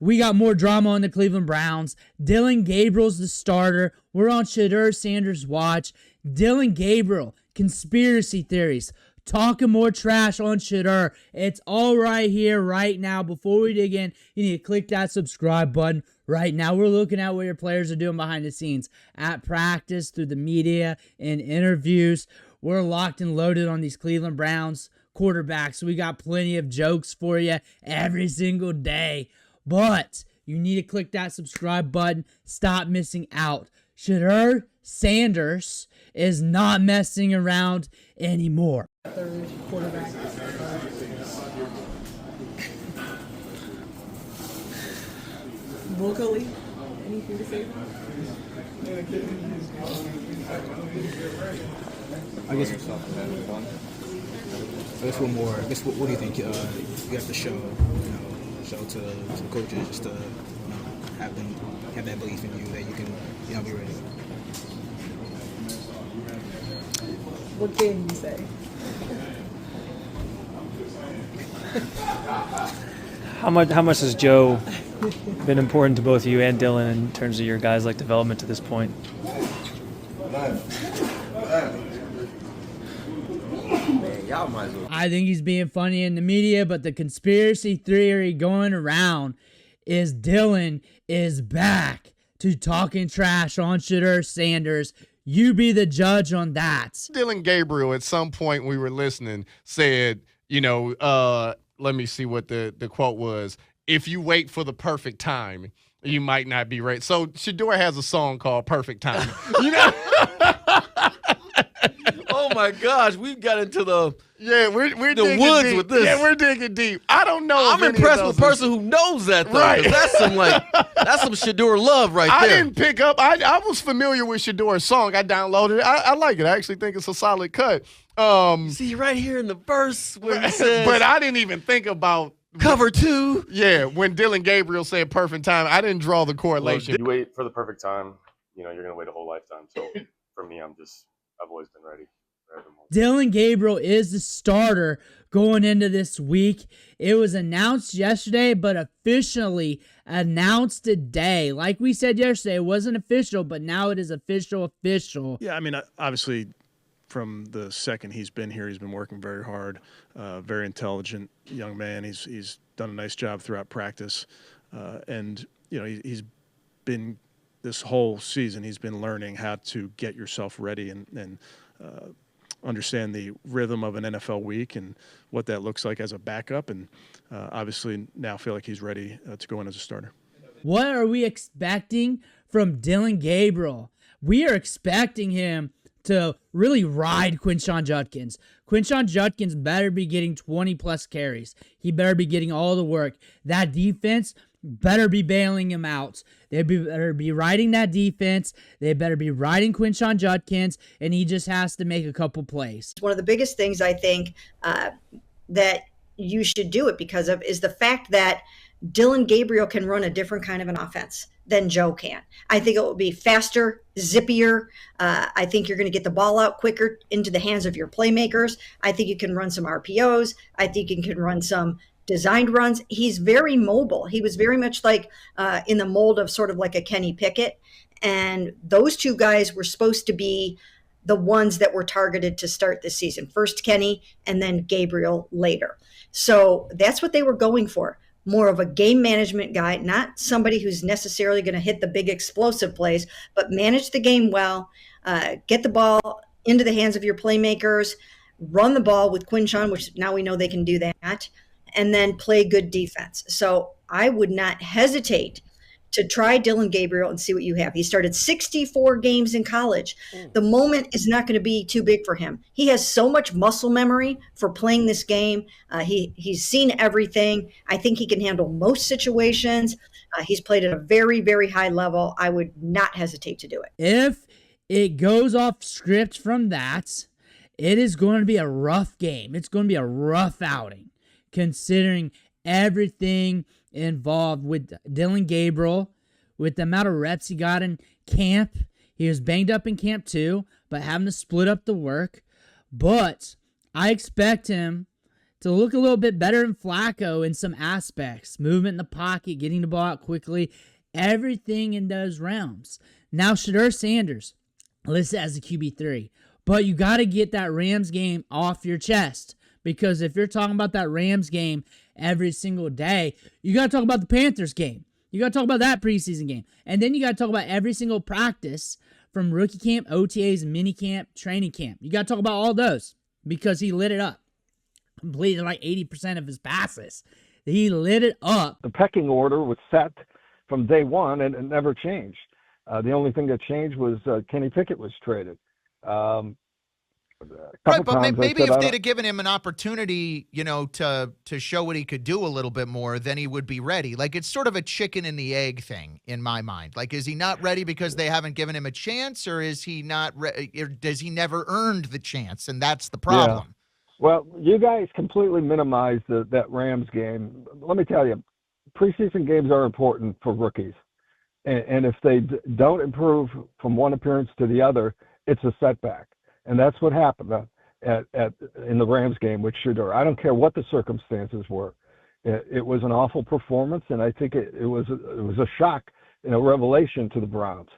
We got more drama on the Cleveland Browns. Dillon Gabriel's the starter. We're on Shedeur Sanders' watch. Dillon Gabriel, conspiracy theories. Talking more trash on Shedeur. It's all right here, right now. Before we dig in, you need to click that subscribe button right now. We're looking at what your players are doing behind the scenes. At practice, through the media, and interviews. We're locked and loaded on these Cleveland Browns quarterbacks. We got plenty of jokes for you every single day. But you need to click that subscribe button. Stop missing out. Shedeur Sanders is not messing around anymore. Third quarterback. Vocally, anything to say? I guess it's having fun. I guess one more. I guess what do you think you have to show? Show to the coaches just to have them have that belief in you that you can be ready. What can you say? How much has Joe been important to both you and Dillon in terms of your guys' development to this point? I think he's being funny in the media, but the conspiracy theory going around is Dillon is back to talking trash on Shedeur Sanders. You be the judge on that. Dillon Gabriel, at some point we were listening, said, let me see what the quote was. If you wait for the perfect time, you might not be ready. So Shedeur has a song called Perfect Time. Oh my gosh, we've got into the we're the digging woods deep. with this. Yeah, we're digging deep. I don't know. I'm impressed with a person who knows that though. Right. 'Cause that's some Shedeur love right I there. didn't pick up. I was familiar with Shedeur's song. I downloaded it. I like it. I actually think it's a solid cut. See right here in the verse where it says, but I didn't even think about cover 2. Yeah, when Dillon Gabriel said perfect time, I didn't draw the correlation. You wait for the perfect time, you're going to wait a whole lifetime. So for me, I've always been ready. Dillon Gabriel is the starter going into this week. It was announced yesterday, but officially announced today. Like we said yesterday, it wasn't official, but now it is official. Yeah, I mean, obviously, from the second he's been here, he's been working very hard. Very intelligent young man. He's done a nice job throughout practice, and he's been this whole season. He's been learning how to get yourself ready and understand the rhythm of an NFL week and what that looks like as a backup, and obviously now feel like he's ready to go in as a starter. What are we expecting from Dillon Gabriel? We are expecting him to really ride Quinshon Judkins. Quinshon Judkins better be getting 20-plus carries. He better be getting all the work. That defense better be bailing him out. They better be riding that defense. They better be riding Quinshon Judkins, and he just has to make a couple plays. One of the biggest things I think that you should do it because of is the fact that Dillon Gabriel can run a different kind of an offense than Joe can. I think it will be faster, zippier. I think you're going to get the ball out quicker into the hands of your playmakers. I think you can run some RPOs. I think you can run some designed runs. He's very mobile. He was very much like in the mold of sort of like a Kenny Pickett. And those two guys were supposed to be the ones that were targeted to start this season. First Kenny and then Gabriel later. So that's what they were going for. More of a game management guy, not somebody who's necessarily going to hit the big explosive plays, but manage the game well, get the ball into the hands of your playmakers, run the ball with Quinshon, which now we know they can do that, and then play good defense. So I would not hesitate to try Dillon Gabriel and see what you have. He started 64 games in college. The moment is not going to be too big for him. He has so much muscle memory for playing this game. He's seen everything. I think he can handle most situations. He's played at a very, very high level. I would not hesitate to do it. If it goes off script from that, it is going to be a rough game. It's going to be a rough outing, considering everything involved with Dillon Gabriel, with the amount of reps he got in camp. He was banged up in camp too, but having to split up the work. But I expect him to look a little bit better than Flacco in some aspects. Movement in the pocket, getting the ball out quickly, everything in those realms. Now, Shedeur Sanders, listed as a QB3. But you got to get that Rams game off your chest. Because if you're talking about that Rams game every single day, you got to talk about the Panthers game. You got to talk about that preseason game. And then you got to talk about every single practice from rookie camp, OTAs, mini camp, training camp. You got to talk about all those because he lit it up. Completed like 80% of his passes. He lit it up. The pecking order was set from day one, and it never changed. The only thing that changed was Kenny Pickett was traded. Right, but maybe if they'd have given him an opportunity, to show what he could do a little bit more, then he would be ready. Like, it's sort of a chicken and the egg thing in my mind. Like, is he not ready because they haven't given him a chance, or is he not does he never earned the chance, and that's the problem? Yeah. Well, you guys completely minimized that Rams game. Let me tell you, preseason games are important for rookies. And if they don't improve from one appearance to the other, it's a setback. And that's what happened in the Rams game with Shedeur. I don't care what the circumstances were. It was an awful performance, and I think it was a shock, revelation to the Browns.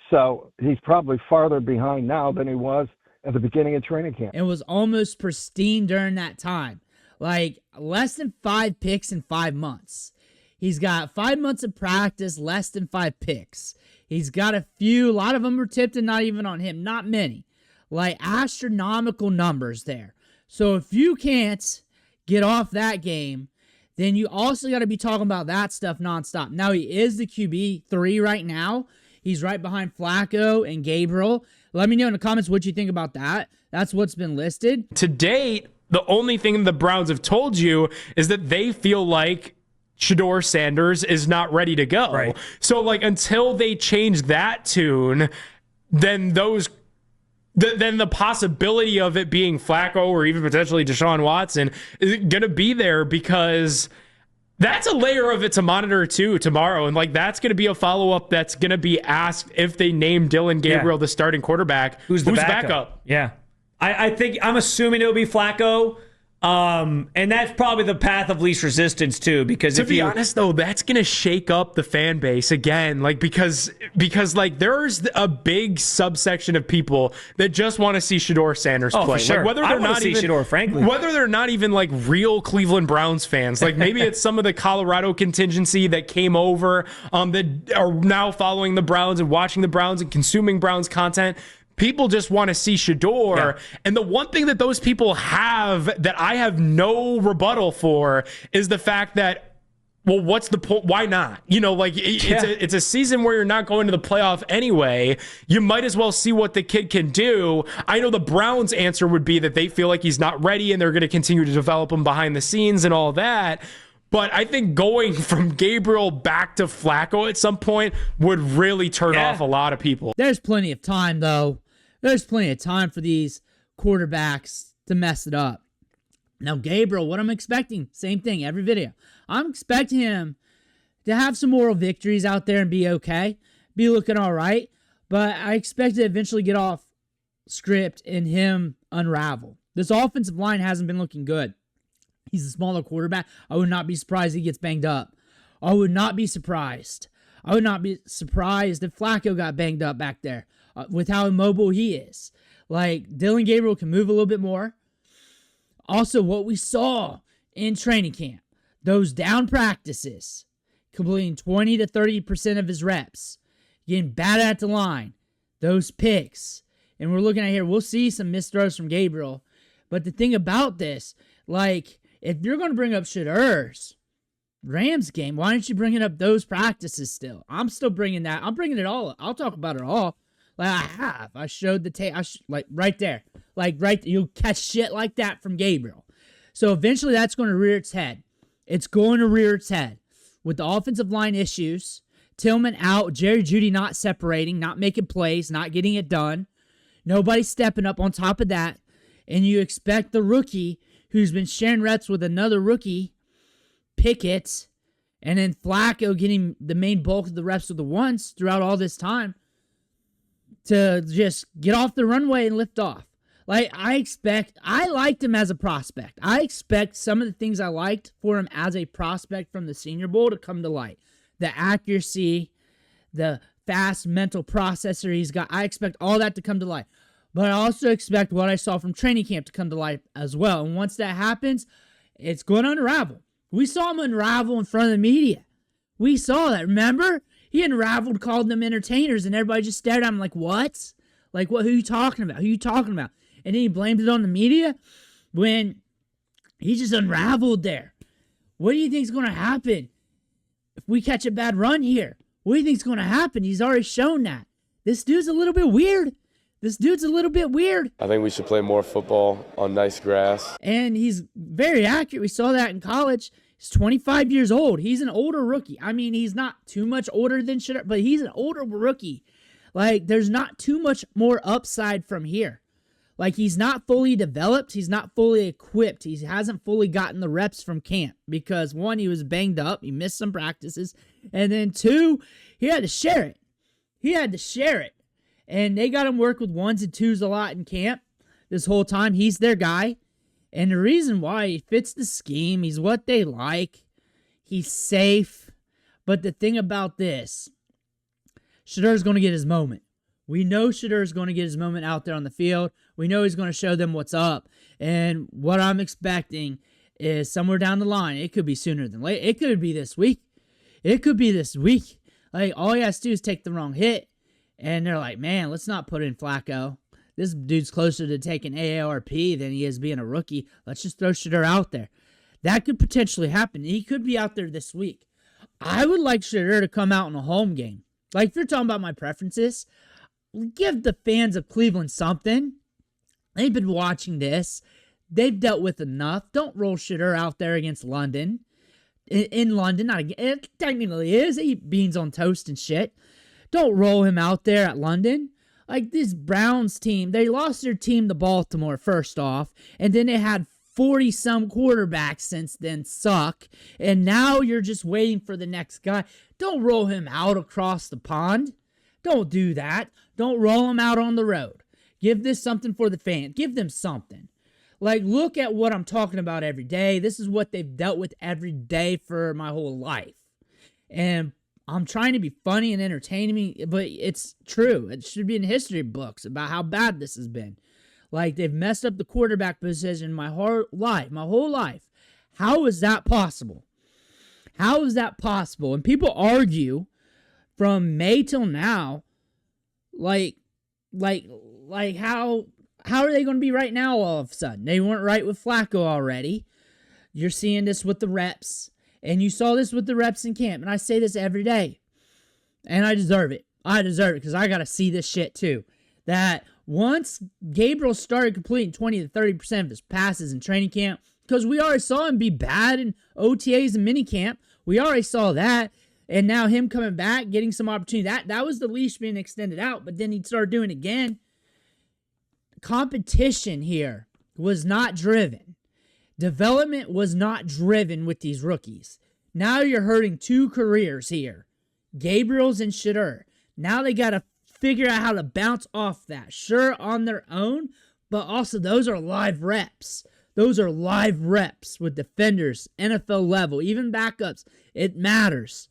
So he's probably farther behind now than he was at the beginning of training camp. It was almost pristine during that time. Like, less than 5 picks in 5 months. He's got 5 months of practice, less than 5 picks. He's got a lot of them were tipped and not even on him. Not many. Like, astronomical numbers there. So if you can't get off that game, then you also got to be talking about that stuff nonstop. Now, he is the QB3 right now. He's right behind Flacco and Gabriel. Let me know in the comments what you think about that. That's what's been listed. To date, the only thing the Browns have told you is that they feel like Shedeur Sanders is not ready to go. Right. So, like, until they change that tune, then the possibility of it being Flacco or even potentially Deshaun Watson is going to be there, because that's a layer of it to monitor too tomorrow. And like, that's going to be a follow-up that's going to be asked if they name Dillon Gabriel the starting quarterback. Who's the backup? Yeah. I think I'm assuming it'll be Flacco. And that's probably the path of least resistance too, because to be honest though, that's gonna shake up the fan base again, like because like there's a big subsection of people that just want to see Shedeur Sanders play. For sure. Like whether they're not even Shedeur, frankly, whether they're not even like real Cleveland Browns fans, like maybe it's some of the Colorado contingency that came over that are now following the Browns and watching the Browns and consuming Browns content. People just want to see Shedeur. Yeah. And the one thing that those people have that I have no rebuttal for is the fact that, well, what's the point? Why not? It's a season where you're not going to the playoff anyway. You might as well see what the kid can do. I know the Browns' answer would be that they feel like he's not ready and they're going to continue to develop him behind the scenes and all that. But I think going from Gabriel back to Flacco at some point would really turn off a lot of people. There's plenty of time, though. There's plenty of time for these quarterbacks to mess it up. Now, Gabriel, what I'm expecting, same thing, every video. I'm expecting him to have some moral victories out there and be okay, be looking all right. But I expect to eventually get off script and him unravel. This offensive line hasn't been looking good. He's a smaller quarterback. I would not be surprised if he gets banged up. I would not be surprised. I would not be surprised if Flacco got banged up back there. With how immobile he is. Like, Dillon Gabriel can move a little bit more. Also, what we saw in training camp, those down practices, completing 20 to 30% of his reps, getting bad at the line, those picks. And we're looking at here, we'll see some missed throws from Gabriel. But the thing about this, like, if you're going to bring up Shedeur's Rams game, why don't you bring it up those practices still? I'm still bringing that. I'm bringing it all. I'll talk about it all. Like, I have. I showed the tape. Like, right there. Like, right there. You'll catch shit like that from Gabriel. So, eventually, that's going to rear its head. It's going to rear its head. With the offensive line issues, Tillman out, Jerry Jeudy not separating, not making plays, not getting it done. Nobody stepping up on top of that. And you expect the rookie, who's been sharing reps with another rookie, Pickett, and then Flacco getting the main bulk of the reps of the ones throughout all this time, to just get off the runway and lift off. Like, I liked him as a prospect. I expect some of the things I liked for him as a prospect from the Senior Bowl to come to light. The accuracy, the fast mental processor he's got. I expect all that to come to light. But I also expect what I saw from training camp to come to light as well. And once that happens, it's going to unravel. We saw him unravel in front of the media. We saw that, remember? He unraveled, called them entertainers, and everybody just stared at him like, what? Like, what? Who are you talking about? Who are you talking about? And then he blamed it on the media when he just unraveled there. What do you think is going to happen if we catch a bad run here? What do you think is going to happen? He's already shown that. This dude's a little bit weird. I think we should play more football on nice grass. And he's very accurate. We saw that in college. He's 25 years old. He's an older rookie. I mean, he's not too much older than Shedeur, but he's an older rookie. Like, there's not too much more upside from here. Like, he's not fully developed. He's not fully equipped. He hasn't fully gotten the reps from camp because, one, he was banged up. He missed some practices. And then, two, he had to share it. And they got him work with ones and twos a lot in camp this whole time. He's their guy. And the reason why, he fits the scheme. He's what they like. He's safe. But the thing about this, Shedeur's going to get his moment. We know Shedeur's going to get his moment out there on the field. We know he's going to show them what's up. And what I'm expecting is somewhere down the line, it could be sooner than later. It could be this week. Like, all he has to do is take the wrong hit. And they're like, man, let's not put in Flacco. This dude's closer to taking AARP than he is being a rookie. Let's just throw Shedeur out there. That could potentially happen. He could be out there this week. I would like Shedeur to come out in a home game. Like, if you're talking about my preferences, give the fans of Cleveland something. They've been watching this. They've dealt with enough. Don't roll Shedeur out there against London. In London, not again. It technically is. They eat beans on toast and shit. Don't roll him out there at London. Like, this Browns team, they lost their team to Baltimore first off, and then they had 40-some quarterbacks since then suck, and now you're just waiting for the next guy. Don't roll him out across the pond. Don't do that. Don't roll him out on the road. Give this something for the fans. Give them something. Like, look at what I'm talking about every day. This is what they've dealt with every day for my whole life. And I'm trying to be funny and entertaining, but it's true. It should be in history books about how bad this has been. Like, they've messed up the quarterback position my whole life. How is that possible? How is that possible? And people argue from May till now, like how are they going to be right now all of a sudden? They weren't right with Flacco already. You're seeing this with the reps. And you saw this with the reps in camp. And I say this every day. And I deserve it. Because I got to see this shit too. That once Gabriel started completing 20 to 30% of his passes in training camp, because we already saw him be bad in OTAs and minicamp. We already saw that. And now him coming back, getting some opportunity. That was the leash being extended out. But then he'd start doing it again. Competition here was not driven. Development was not driven with these rookies. Now you're hurting two careers here. Gabriel's and Shedeur. Now they got to figure out how to bounce off that. Sure, on their own, but also those are live reps. Those are live reps with defenders, NFL level, even backups. It matters.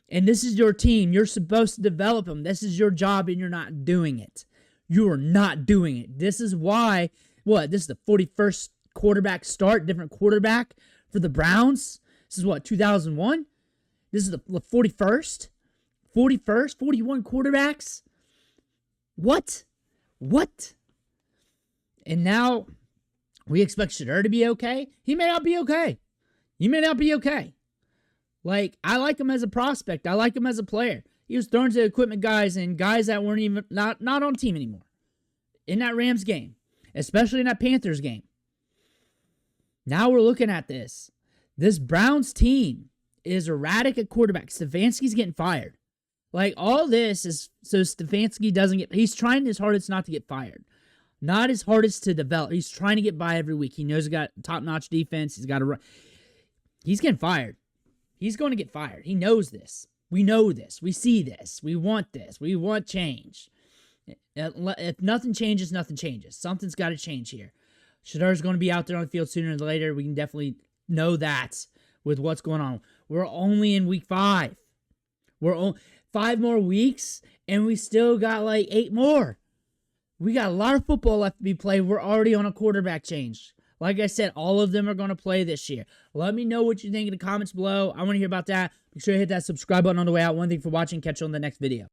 And this is your team. You're supposed to develop them. This is your job, and you're not doing it. You are not doing it. This is why, this is the 41st quarterback start, different quarterback for the Browns. This is 2001? This is the 41st? 41 quarterbacks? What? And now we expect Shedeur to be okay? He may not be okay. Like, I like him as a prospect. I like him as a player. He was thrown to equipment guys and guys that weren't even not on team anymore. In that Rams game. Especially in that Panthers game. Now we're looking at this. This Browns team is erratic at quarterback. Stefanski's getting fired. Like, all this is so Stefanski doesn't get... He's trying his hardest not to get fired. Not his hardest to develop. He's trying to get by every week. He knows he's got top-notch defense. He's got to run. He's getting fired. He's going to get fired. He knows this. We know this. We see this. We want this. We want change. If nothing changes, nothing changes. Something's got to change here. Shedeur's going to be out there on the field sooner than later. We can definitely know that with what's going on. We're only in week 5. We're 5 more weeks, and we still got like 8 more. We got a lot of football left to be played. We're already on a quarterback change. Like I said, all of them are going to play this year. Let me know what you think in the comments below. I want to hear about that. Make sure to hit that subscribe button on the way out. One thing for watching. Catch you on the next video.